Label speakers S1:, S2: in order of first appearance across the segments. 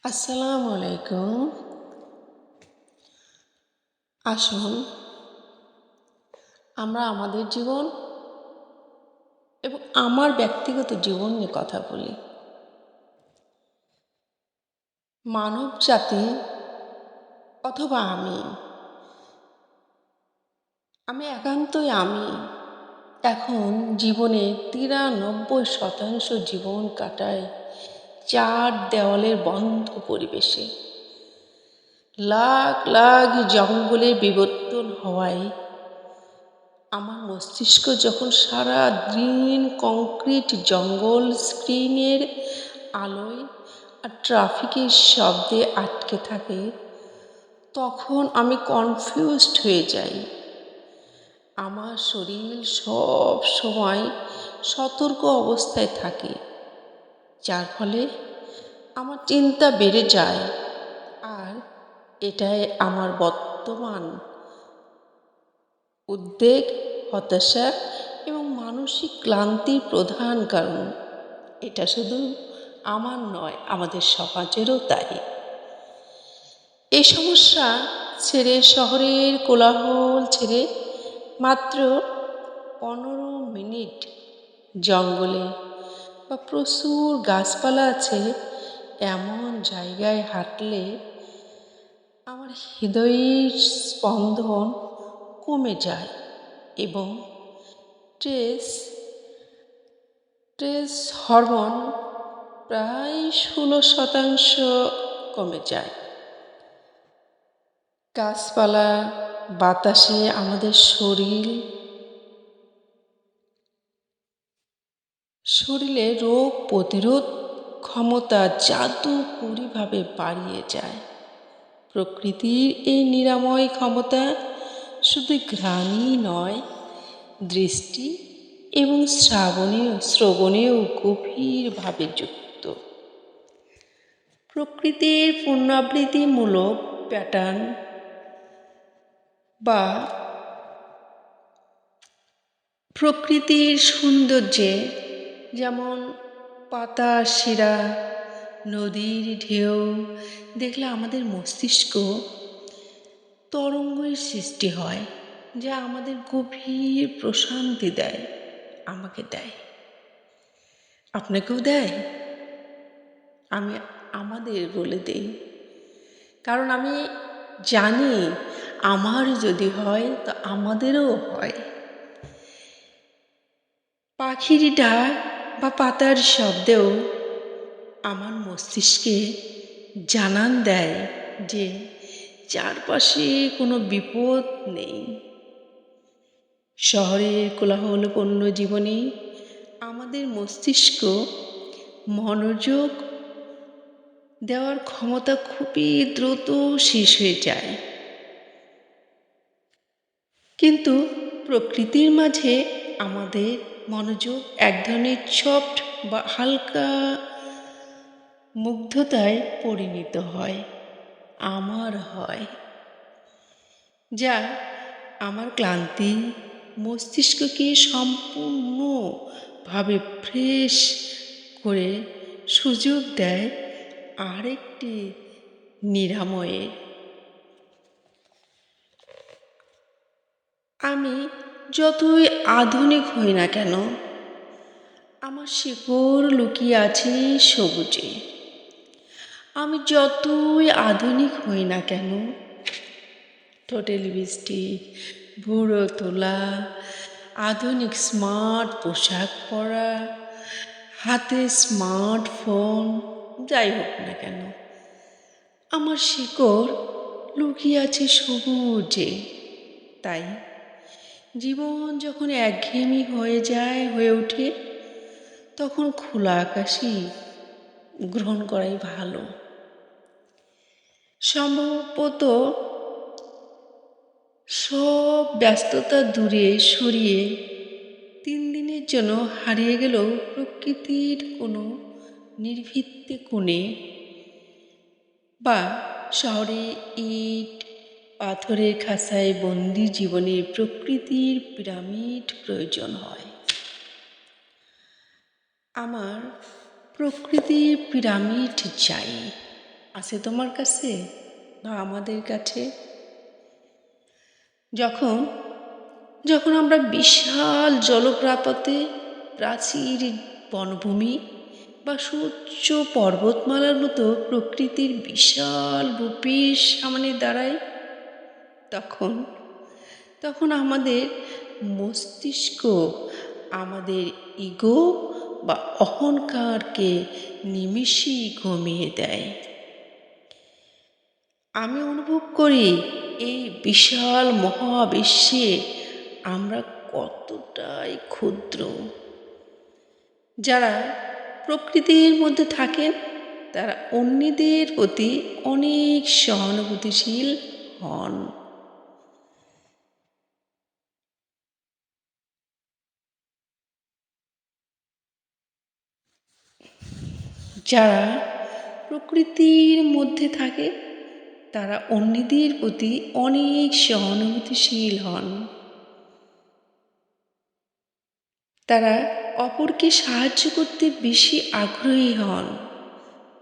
S1: আসসালামু আলাইকুম। আসুন আমরা আমাদের জীবন এবং আমার ব্যক্তিগত জীবন নিয়ে কথা বলি। মানব জাতি অথবা আমি একান্তই এখন জীবনে ৯৩% জীবন কাটাই চার দেওয়ালের বন্ধ পরিবেশে। লাখ লাখ জঙ্গলে বিবর্তন হওয়ায় আমার মস্তিষ্ক যখন সারা দিন কংক্রিট জঙ্গল, স্ক্রিনের আলোয় আর ট্রাফিকের শব্দে আটকে থাকে, তখন আমি কনফিউজড হয়ে যাই। আমার শরীর সব সময় সতর্ক অবস্থায় থাকে, যার ফলে আমার চিন্তা বেড়ে যায়। আর এটাই আমার বর্তমান উদ্বেগ, হতাশা এবং মানসিক ক্লান্তির প্রধান কারণ। এটা শুধু আমার নয়, আমাদের সমাজেরও তাই। এই সমস্যা ছেড়ে, শহরের কোলাহল ছেড়ে মাত্র ১৫ মিনিট জঙ্গলে বা প্রচুর গাছপালা আছে এমন জায়গায় হাঁটলে আমার হৃদয়ের স্পন্দন কমে যায় এবং স্ট্রেস হরমোন প্রায় ১৬% কমে যায়। গাছপালা, বাতাসে আমাদের শরীরে রোগ প্রতিরোধ ক্ষমতা জাদুকরীভাবে বাড়িয়ে যায়। প্রকৃতির এই নিরাময় ক্ষমতা শুধু ঘ্রাণই নয়, দৃষ্টি এবং শ্রবণেও গভীরভাবে যুক্ত। প্রকৃতির পুনরাবৃত্তিমূলক প্যাটার্ন বা প্রকৃতির সৌন্দর্যে, যেমন পাতার শিরা, নদীর ঢেউ দেখলে আমাদের মস্তিষ্ক তরঙ্গের সৃষ্টি হয়, যা আমাদের গভীর প্রশান্তি দেয়। আমাকে দেয়, আপনাকেও দেয়। আমি আমাদের বলে দেই, কারণ আমি জানি আমার যদি হয় তো আমাদেরও হয়। পাখির ডাক বা পাতার শব্দেও আমার মস্তিষ্কে জানান দেয় যে চারপাশে কোনো বিপদ নেই। শহরের কোলাহলপূর্ণ জীবনে আমাদের মস্তিষ্ক মনোযোগ দেওয়ার ক্ষমতা খুবই দ্রুত শেষ হয়ে যায়। কিন্তু প্রকৃতির মাঝে আমাদের মনোযোগ এক ধরনের সফট বা হালকা মুগ্ধতায় পরিণত হয়, যা আমার ক্লান্তি মস্তিষ্ককে সম্পূর্ণভাবে ফ্রেশ করে সুযোগ দেয় আরেকটি নিরাময়ের। আমি যতই আধুনিক হই না কেন, আমার শিকড় লুকিয়ে আছে সবুজে। আমি যতই আধুনিক হই না কেন, ঠোঁটে লিপস্টিক, ভুরো তোলা, আধুনিক স্মার্ট পোশাক পরা, হাতে স্মার্টফোন, যাই হোক না কেন, আমার শিকড় লুকিয়ে আছে সবুজে। তাই জীবন যখন একঘেয়েমি হয়ে ওঠে, তখন খোলা আকাশই গ্রহণ করাই ভালো। সম্ভবত সব ব্যস্ততা দূরে সরিয়ে ৩ দিনের জন্য হারিয়ে গেলেও প্রকৃতির কোনো নির্ভীতে কোণে বা শহরে ইট পাথরের খাঁচায় বন্দি জীবনে প্রকৃতির পিরামিড প্রয়োজন হয়। আমার প্রকৃতির পিরামিড চাই, আছে তোমার কাছে বা আমাদের কাছে? যখন যখন আমরা বিশাল জলপ্রপাতে, প্রাচীর বনভূমি বা সুউচ্চ পর্বতমালার মতো প্রকৃতির বিশাল রূপের সামনে দাঁড়াই, তখন তখন আমাদের মস্তিষ্ক, আমাদের ইগো বা অহংকারকে নিমিষেই কমিয়ে দেয়। আমি অনুভব করি এই বিশাল মহাবিশ্বে আমরা কতটাই ক্ষুদ্র। যারা প্রকৃতির মধ্যে থাকেন তারা অন্যদের প্রতি অনেক সহানুভূতিশীল হন। যারা প্রকৃতির মধ্যে থাকে তারা অন্যদের প্রতি অনেক সহানুভূতিশীল হন। তারা অপরকে সাহায্য করতে বেশি আগ্রহী হন।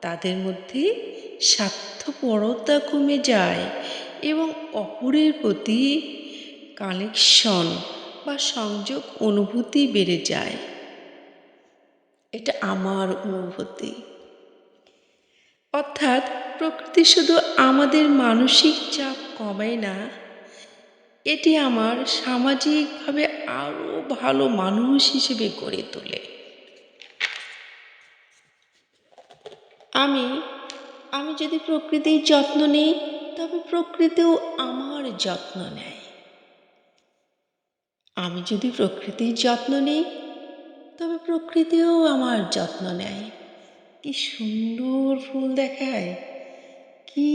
S1: তাদের মধ্যে স্বার্থপরতা কমে যায় এবং অপরের প্রতি কানেকশন বা সংযোগ অনুভূতি বেড়ে যায়। এটা আমার অনুভূতি। অর্থাৎ প্রকৃতি শুধু আমাদের মানসিক চাপ কমায় না, এটি আমার সামাজিকভাবে আরও ভালো মানুষ হিসেবে গড়ে তোলে। আমি আমি যদি প্রকৃতির যত্ন নিই, তবে প্রকৃতিও আমার যত্ন নেয়। আমি যদি প্রকৃতির যত্ন নিই, তবে প্রকৃতিও আমার যত্ন নেয়। কি সুন্দর ফুল দেখায়, কি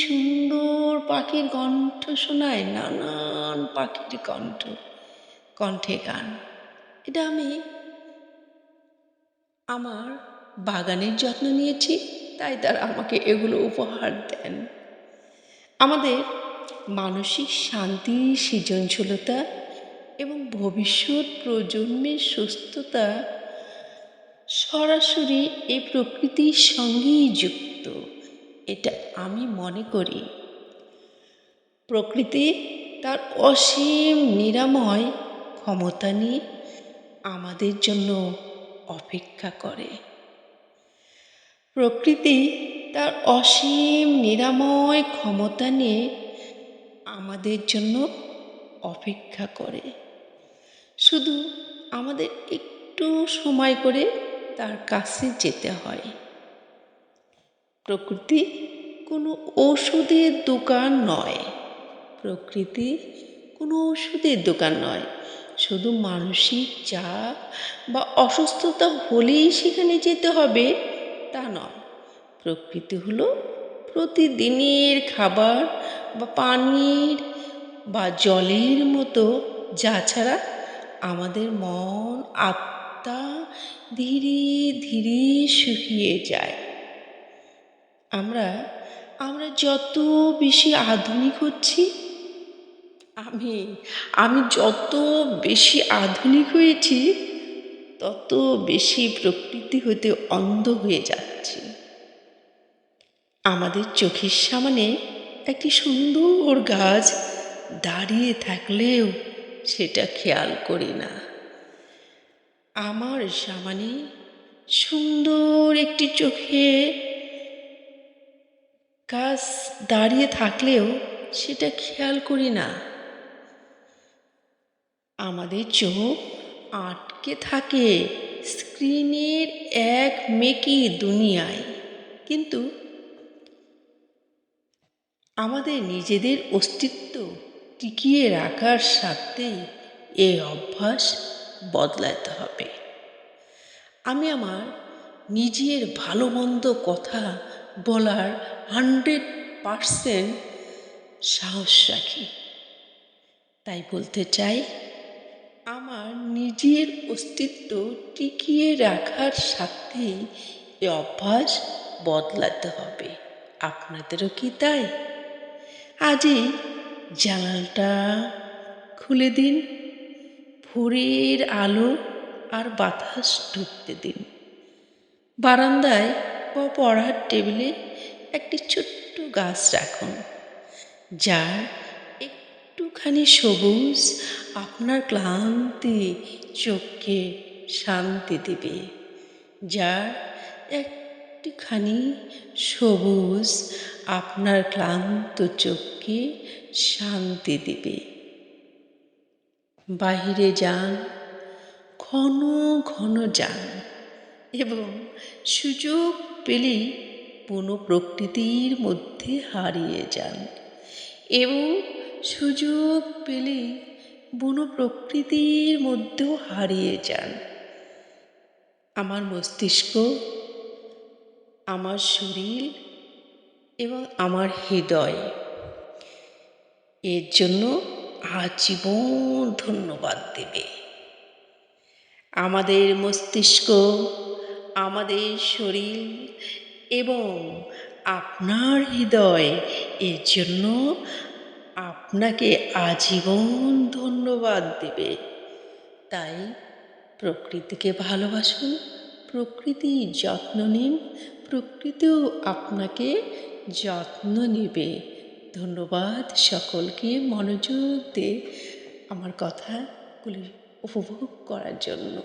S1: সুন্দর পাখির কণ্ঠ শোনায়, নানান পাখির কণ্ঠে গান। এটা আমি আমার বাগানের যত্ন নিয়েছি, তাই তারা আমাকে এগুলো উপহার দেন। আমাদের মানসিক শান্তি, সৃজনশীলতা এবং ভবিষ্যৎ প্রজন্মের সুস্থতা সরাসরি এই প্রকৃতির সঙ্গেই যুক্ত, এটা আমি মনে করি। প্রকৃতি তার অসীম নিরাময় ক্ষমতা নিয়ে আমাদের জন্য অপেক্ষা করে। প্রকৃতি তার অসীম নিরাময় ক্ষমতা নিয়ে আমাদের জন্য অপেক্ষা করে। শুধু আমাদের একটু সময় করে তার কাছে যেতে হয়। প্রকৃতি কোনো ওষুধের দোকান নয়। প্রকৃতি কোনো ওষুধের দোকান নয়। শুধু মানসিক চাপ বা অসুস্থতা হলেই সেখানে যেতে হবে তা নয়। প্রকৃতি হলো প্রতিদিনের খাবার বা পানির বা জলের মতো, যা ছাড়া আমাদের মন, আত্মা ধীরে ধীরে শুকিয়ে যায়। আমরা যত বেশি আধুনিক হচ্ছি, আমি যত বেশি আধুনিক হয়েছি, তত বেশি প্রকৃতি হতে অন্ধ হয়ে যাচ্ছি। আমাদের চোখের সামনে একটি সুন্দর গাছ দাঁড়িয়ে থাকলেও সেটা খেয়াল করি না। আমার সামনে সুন্দর একটি চোখে গাছ দাঁড়িয়ে থাকলেও সেটা খেয়াল করি না। আমাদের চোখ আটকে থাকে স্ক্রিনের এক মেকি দুনিয়ায়, কিন্তু আমাদের নিজেদের অস্তিত্ব টিকিয়ে রাখার স্বার্থেই এই অভ্যাস বদলাতে হবে। আমি আমার নিজের ভালো মন্দ কথা বলার 100% সাহস রাখি। তাই বলতে চাই, আমার নিজের অস্তিত্ব টিকিয়ে রাখার স্বার্থেই এই অভ্যাস বদলাতে হবে। আপনাদেরও কি তাই? আজই জানালাটা খুলে দিন, ভোরের আলো আর বাতাস ঢুকতে দিন। বারান্দায় বা পড়ার টেবিলে একটি ছোট্ট গাছ রাখুন, যার একটুখানি সবুজ আপনার ক্লান্তি চোখকে শান্তি দেবে, যার একটুখানি সবুজ আপনার ক্লান্ত চোখকে শান্তি দেবে। বাহিরে যান, ঘন ঘন যান এবং সুযোগ পেলেই বনো প্রকৃতির মধ্যে হারিয়ে যান এবং সুযোগ পেলেই বনো প্রকৃতির মধ্যেও হারিয়ে যান। আমার মস্তিষ্ক, আমার শরীর এবং আমার হৃদয় এর জন্য আজীবন ধন্যবাদ দেবে। আমাদের মস্তিষ্ক, আমাদের শরীর এবং আপনার হৃদয় এর জন্য আপনাকে আজীবন ধন্যবাদ দেবে। তাই প্রকৃতিকে ভালোবাসুন, প্রকৃতির যত্ন নিন, প্রকৃতিও আপনাকে যত্ন নেবে। ধন্যবাদ সকলকে মনোযোগ দিয়ে আমার কথাগুলি উপভোগ করার জন্য।